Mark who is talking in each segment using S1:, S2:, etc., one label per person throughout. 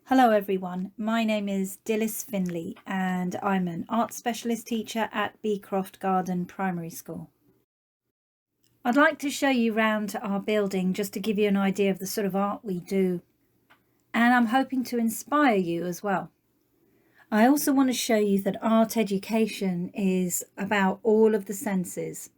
S1: Hello everyone, my name is Dilys Finlay and I'm an art specialist teacher at Beecroft Garden Primary School. I'd like to show you around our building just to give you an idea of the sort of art we do, and I'm hoping to inspire you as well. I also want to show you that art education is about all of the senses.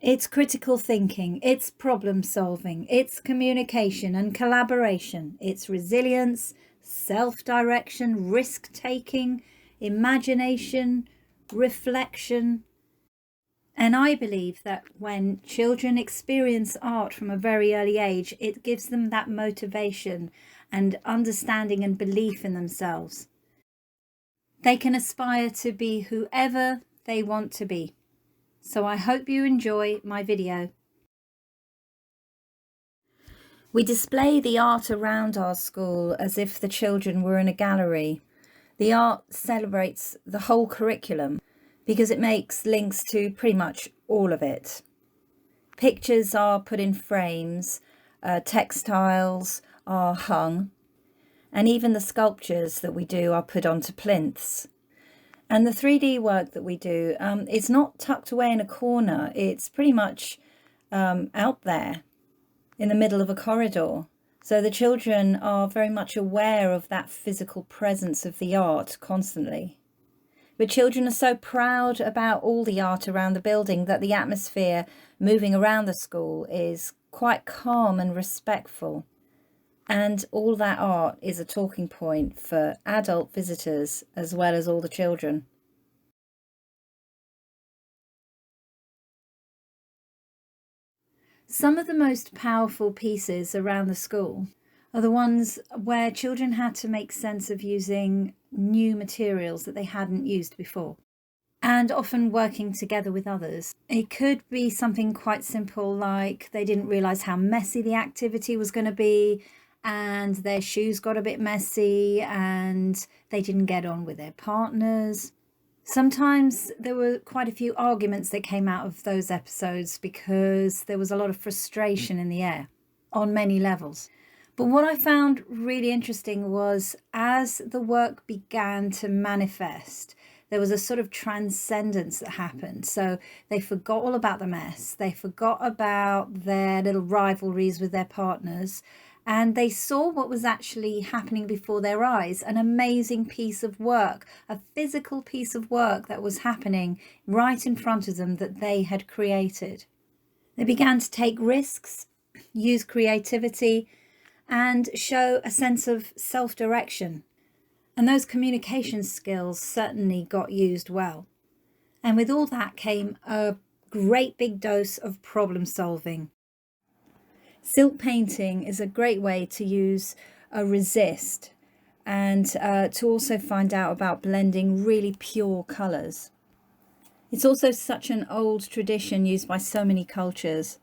S1: It's critical thinking, it's problem solving, it's communication and collaboration, it's resilience, self-direction, risk-taking, imagination, reflection. And I believe that when children experience art from a very early age, it gives them that motivation and understanding and belief in themselves. They can aspire to be whoever they want to be. So I hope you enjoy my video. We display the art around our school as if the children were in a gallery. The art celebrates the whole curriculum because it makes links to pretty much all of it. Pictures are put in frames, textiles are hung, and even the sculptures that we do are put onto plinths. And the 3D work that we do, it's not tucked away in a corner. It's pretty much out there in the middle of a corridor. So the children are very much aware of that physical presence of the art constantly. But children are so proud about all the art around the building that the atmosphere moving around the school is quite calm and respectful. And all that art is a talking point for adult visitors as well as all the children. Some of the most powerful pieces around the school are the ones where children had to make sense of using new materials that they hadn't used before, and often working together with others. It could be something quite simple like they didn't realise how messy the activity was going to be, and their shoes got a bit messy and they didn't get on with their partners. Sometimes there were quite a few arguments that came out of those episodes because there was a lot of frustration in the air on many levels. But what I found really interesting was as the work began to manifest, there was a sort of transcendence that happened. So they forgot all about the mess. They forgot about their little rivalries with their partners. And they saw what was actually happening before their eyes, an amazing piece of work, a physical piece of work that was happening right in front of them that they had created. They began to take risks, use creativity, and show a sense of self-direction. And those communication skills certainly got used well. And with all that came a great big dose of problem solving. Silk painting is a great way to use a resist and to also find out about blending really pure colours. It's also such an old tradition used by so many cultures.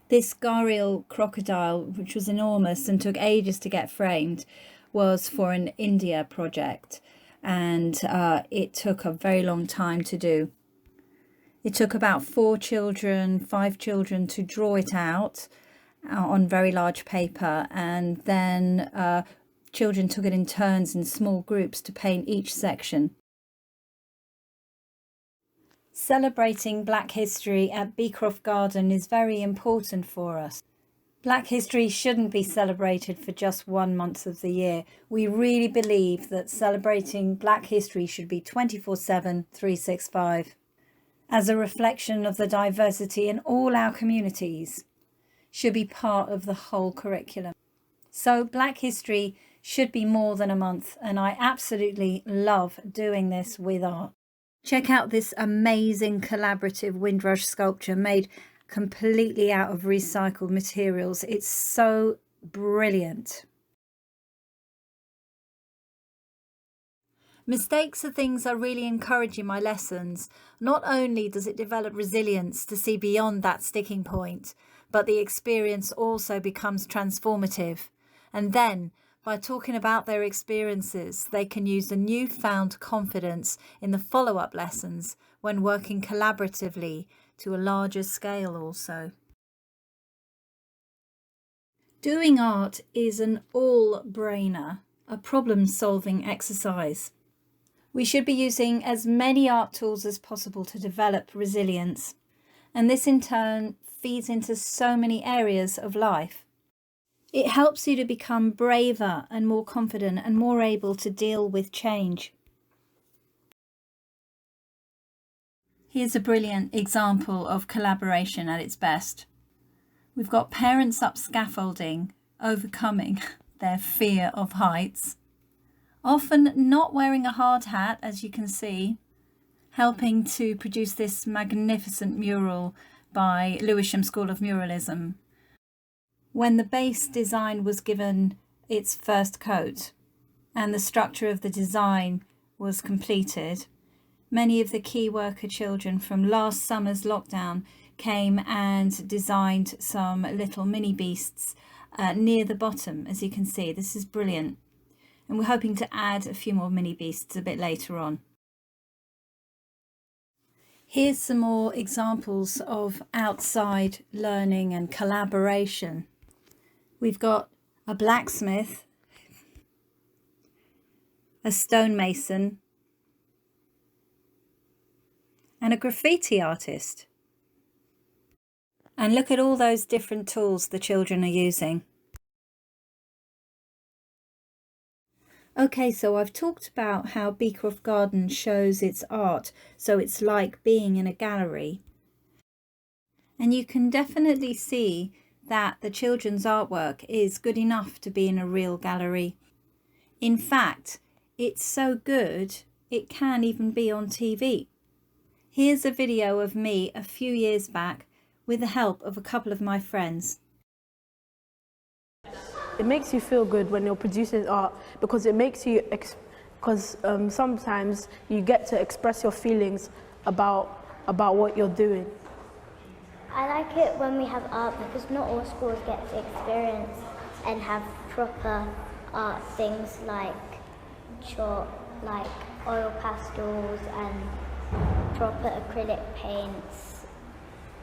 S1: This gharial crocodile, which was enormous and took ages to get framed, was for an India project, and it took a very long time to do. It took about 5 children to draw it out on very large paper, and then children took it in turns in small groups to paint each section. Celebrating Black History at Beecroft Garden is very important for us. Black History shouldn't be celebrated for just 1 month of the year. We really believe that celebrating Black History should be 24/7, 365, as a reflection of the diversity in all our communities. Should be part of the whole curriculum. So Black History should be more than a month, and I absolutely love doing this with art. Check out this amazing collaborative windrush sculpture made completely out of recycled materials. It's so brilliant. Mistakes are things I really encourage in my lessons. Not only does it develop resilience to see beyond that sticking point, but the experience also becomes transformative. And then, by talking about their experiences, they can use the newfound confidence in the follow-up lessons when working collaboratively to a larger scale also. Doing art is an all-brainer. a problem-solving exercise. We should be using as many art tools as possible to develop resilience, and this in turn feeds into so many areas of life. It helps you to become braver and more confident and more able to deal with change. Here's a brilliant example of collaboration at its best. We've got parents up scaffolding, overcoming their fear of heights, often not wearing a hard hat, as you can see, helping to produce this magnificent mural by Lewisham School of Muralism. When the base design was given its first coat and the structure of the design was completed, many of the key worker children from last summer's lockdown came and designed some little mini beasts near the bottom. As you can see, this is brilliant. And we're hoping to add a few more mini beasts a bit later on. Here's some more examples of outside learning and collaboration. We've got a blacksmith, a stonemason, and a graffiti artist. And look at all those different tools the children are using. Okay, so I've talked about how Beecroft Garden shows its art, so it's like being in a gallery. And you can definitely see that the children's artwork is good enough to be in a real gallery. In fact, it's so good, it can even be on TV. Here's a video of me a few years back with the help of a couple of my friends.
S2: It makes you feel good when you're producing art because it makes you, sometimes you get to express your feelings about what you're doing.
S3: I like it when we have art because not all schools get to experience and have proper art things like chalk, like oil pastels and proper acrylic paints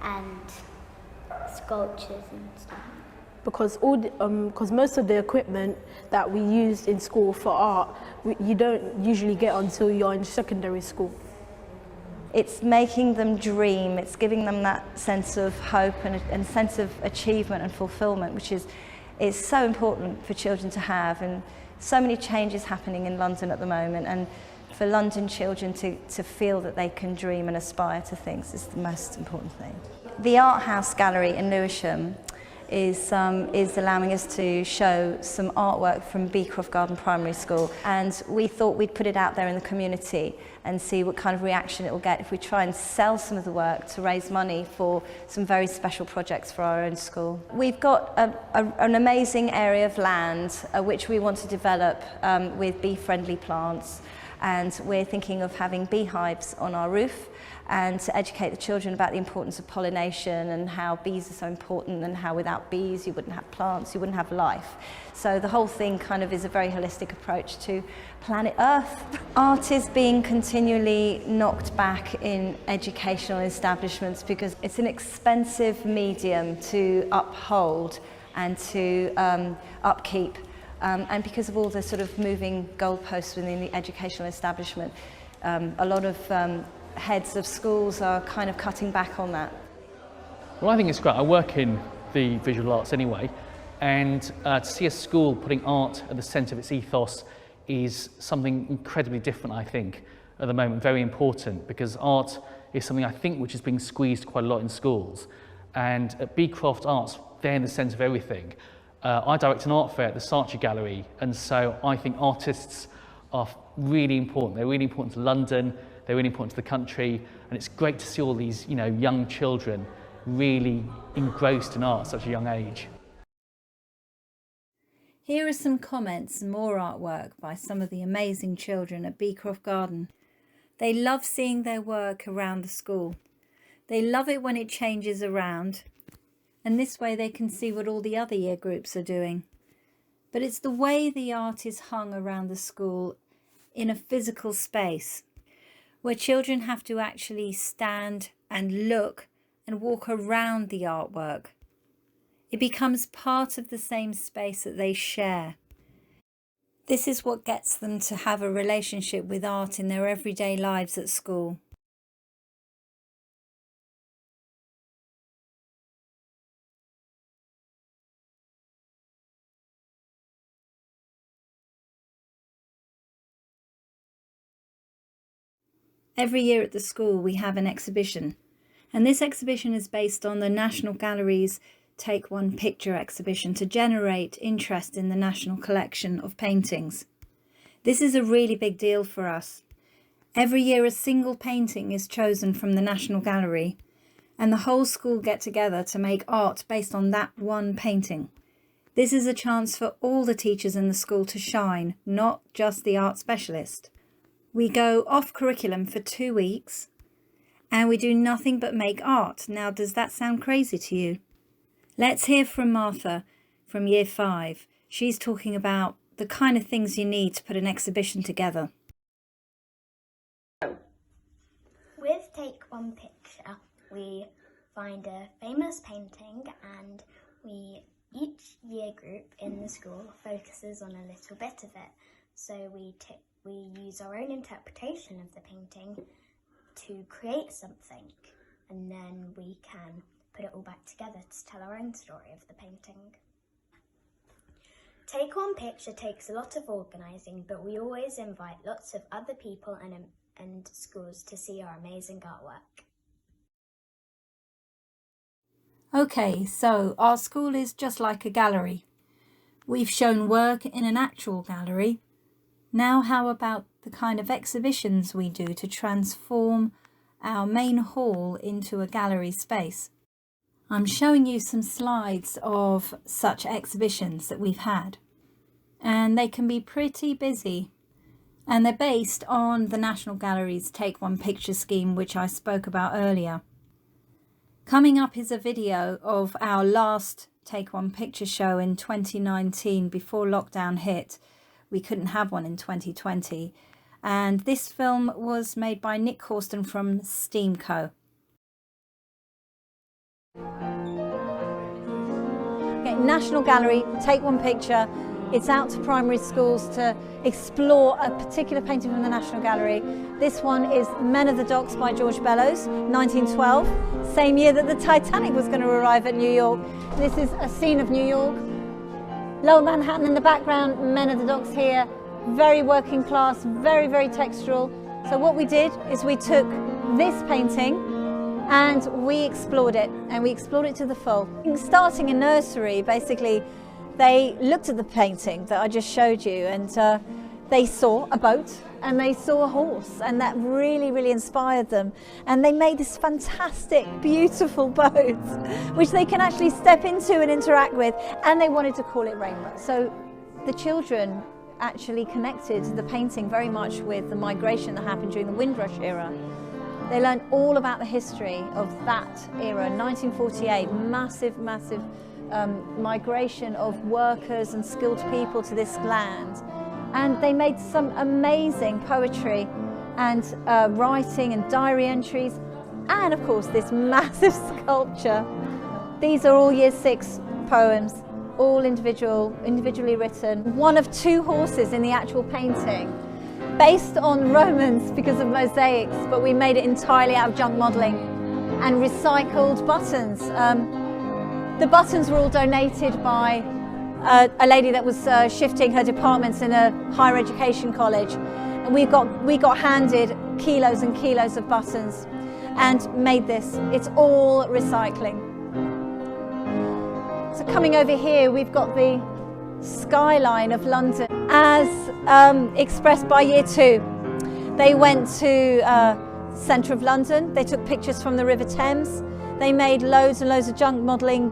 S3: and sculptures and stuff.
S2: Because most of the equipment that we used in school for art, you don't usually get until you're in secondary school.
S4: It's making them dream, it's giving them that sense of hope and sense of achievement and fulfillment, which is so important for children to have. And so many changes happening in London at the moment, and for London children to feel that they can dream and aspire to things is the most important thing. The Art House Gallery in Lewisham is allowing us to show some artwork from Beecroft Garden Primary School, and we thought we'd put it out there in the community and see what kind of reaction it will get if we try and sell some of the work to raise money for some very special projects for our own school. We've got an amazing area of land which we want to develop with bee-friendly plants, and we're thinking of having beehives on our roof and to educate the children about the importance of pollination and how bees are so important and how without bees you wouldn't have plants, you wouldn't have life. So the whole thing kind of is a very holistic approach to planet Earth. Art is being continually knocked back in educational establishments because it's an expensive medium to uphold and to upkeep. And because of all the sort of moving goalposts within the educational establishment, a lot of heads of schools are kind of cutting back on that.
S5: Well, I think it's great. I work in the visual arts anyway, and to see a school putting art at the centre of its ethos is something incredibly different, I think, at the moment, very important, because art is something I think which is being squeezed quite a lot in schools. And at Beecroft Arts, they're in the centre of everything. I direct an art fair at the Saatchi Gallery, and so I think artists are really important. They're really important to London, they're really important to the country, and it's great to see all these, young children really engrossed in art at such a young age.
S1: Here are some comments and more artwork by some of the amazing children at Beecroft Garden. They love seeing their work around the school. They love it when it changes around, and this way they can see what all the other year groups are doing. But it's the way the art is hung around the school in a physical space, where children have to actually stand and look and walk around the artwork. It becomes part of the same space that they share. This is what gets them to have a relationship with art in their everyday lives at school. Every year at the school we have an exhibition, and this exhibition is based on the National Gallery's Take One Picture exhibition to generate interest in the national collection of paintings. This is a really big deal for us. Every year a single painting is chosen from the National Gallery, and the whole school get together to make art based on that one painting. This is a chance for all the teachers in the school to shine, not just the art specialist. We go off curriculum for 2 weeks and we do nothing but make art. Now, does that sound crazy to you? Let's hear from Martha from Year 5. She's talking about the kind of things you need to put an exhibition together.
S3: With Take One Picture, we find a famous painting and each year group in the school focuses on a little bit of it. So we use our own interpretation of the painting to create something, and then we can put it all back together to tell our own story of the painting. Take One Picture takes a lot of organising, but we always invite lots of other people and schools to see our amazing artwork.
S1: Okay, so our school is just like a gallery. We've shown work in an actual gallery. Now how about the kind of exhibitions we do to transform our main hall into a gallery space? I'm showing you some slides of such exhibitions that we've had, and they can be pretty busy, and they're based on the National Gallery's Take One Picture scheme, which I spoke about earlier. Coming up is a video of our last Take One Picture show in 2019 before lockdown hit. We couldn't have one in 2020, and this film was made by Nick Horston from Steam Co.
S4: Okay, National Gallery, Take One Picture. It's out to primary schools to explore a particular painting from the National Gallery. This one is Men of the Docks by George Bellows, 1912, same year that the Titanic was going to arrive at New York. This is a scene of New York. Lower Manhattan in the background, Men of the Docks here, very working class, very, very textural. So what we did is we took this painting and we explored it, and we explored it to the full. Starting in nursery, basically, they looked at the painting that I just showed you, and they saw a boat and they saw a horse, and that really, really inspired them. And they made this fantastic, beautiful boat, which they can actually step into and interact with, and they wanted to call it Rainbow. So the children actually connected the painting very much with the migration that happened during the Windrush era. They learned all about the history of that era, 1948, massive, massive migration of workers and skilled people to this land. And they made some amazing poetry and writing and diary entries, and of course this massive sculpture. These are all Year 6 poems, all individually written. One of 2 horses in the actual painting, based on Romans because of mosaics, but we made it entirely out of junk modelling and recycled buttons. The buttons were all donated by a lady that was shifting her departments in a higher education college, and we got handed kilos and kilos of buttons and made this. It's all recycling. So coming over here, we've got the skyline of London as expressed by Year 2. They went to centre of London, they took pictures from the River Thames, they made loads and loads of junk modelling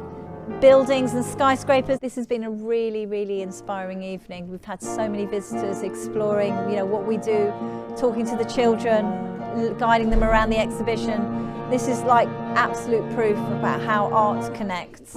S4: buildings and skyscrapers. This has been a really, really inspiring evening. We've had so many visitors exploring, what we do, talking to the children, guiding them around the exhibition. This is like absolute proof about how art connects.